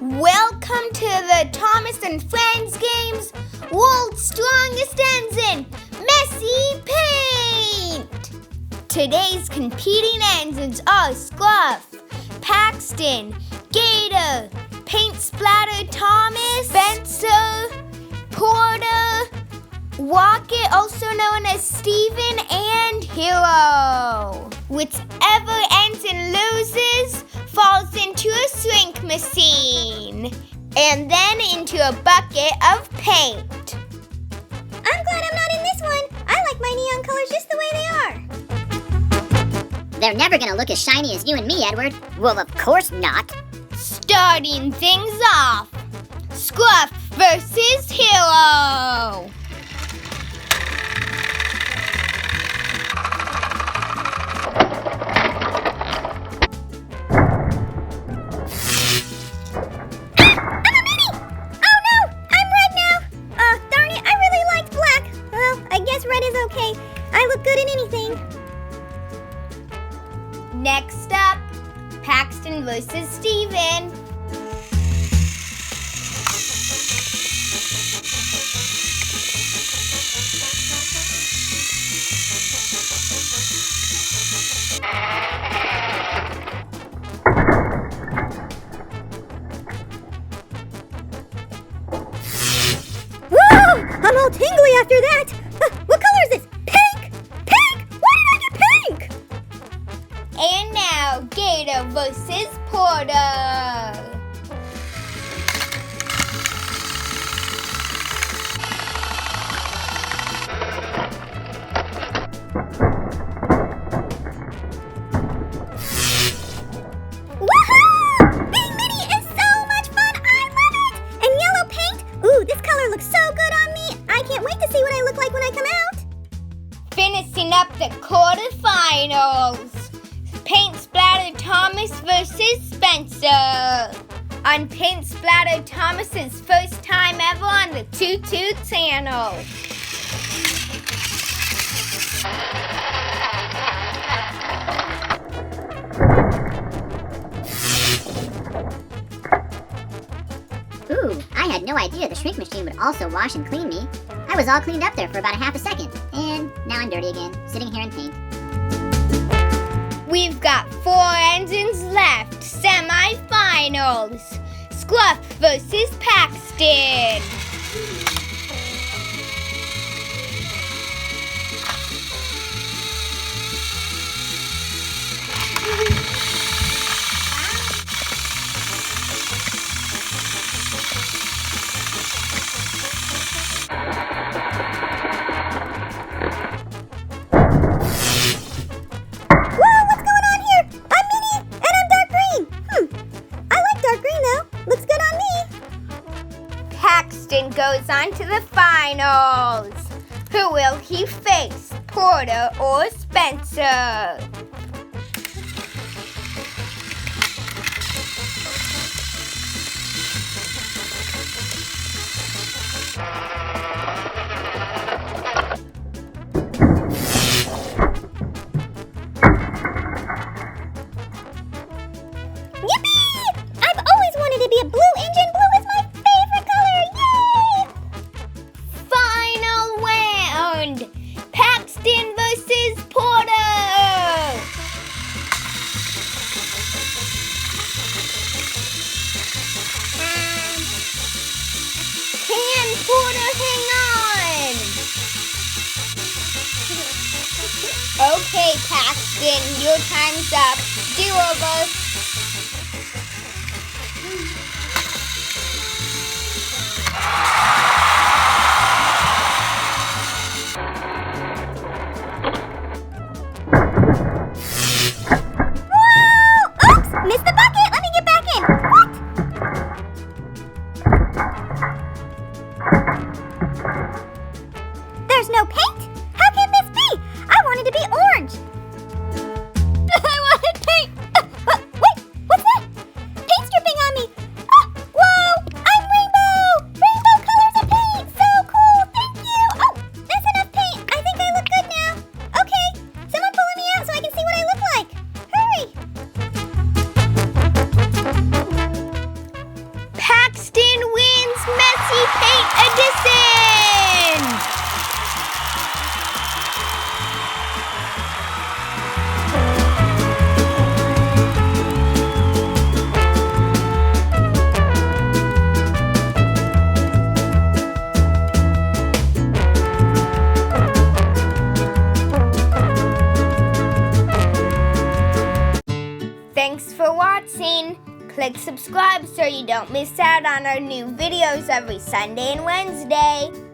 Welcome to the Thomas and Friends Games World's Strongest Engine, Messy Paint! Today's competing engines are SCRUFF, PAXTON, GATOR, Paint Splatter Thomas, Spencer, Porter, Rocket, also known as Steven, and HIRO. Whichever engine loses falls into a shrink machine and then into a bucket of paint. I'm glad I'm not in this one. I like my neon colors just the way they are. They're never gonna look as shiny as you and me, Edward. Well, of course not. Starting things off, SCRUFF versus HIRO. Okay, I look good in anything. Next up, Paxton versus Steven. Whoa! I'm all tingly after that. What color is this? Pink! Pink! Why did I get pink? And now, GATOR versus Porter. Woohoo! Being mini is so much fun! I love it! And yellow paint? Ooh, this color looks so good on me! I can't wait to see what I look like when I come out! Finishing up the quarterfinals, Paint Splatter Thomas versus Spencer. On Paint Splatter Thomas's first time ever on the Choo channel. Ooh, I had no idea the shrink machine would also wash and clean me. I was all cleaned up there for about a half a second, and now I'm dirty again, sitting here in paint. We've got 4 engines left, semi-finals. SCRUFF versus PAXTON. Paxton goes on to the finals. Who will he face, Porter or Spencer? Yippee! I've always wanted to be a blue engine. Blue is my favorite color. Yay! Final round, Paxton versus Porter. Can Porter hang on? Okay, Paxton, your time's up. Do over. Missed the bucket! Let me get back in! What? There's no paint? How can this be? I wanted to be orange! I wanted paint! Thanks for watching. Click subscribe so you don't miss out on our new videos every Sunday and Wednesday.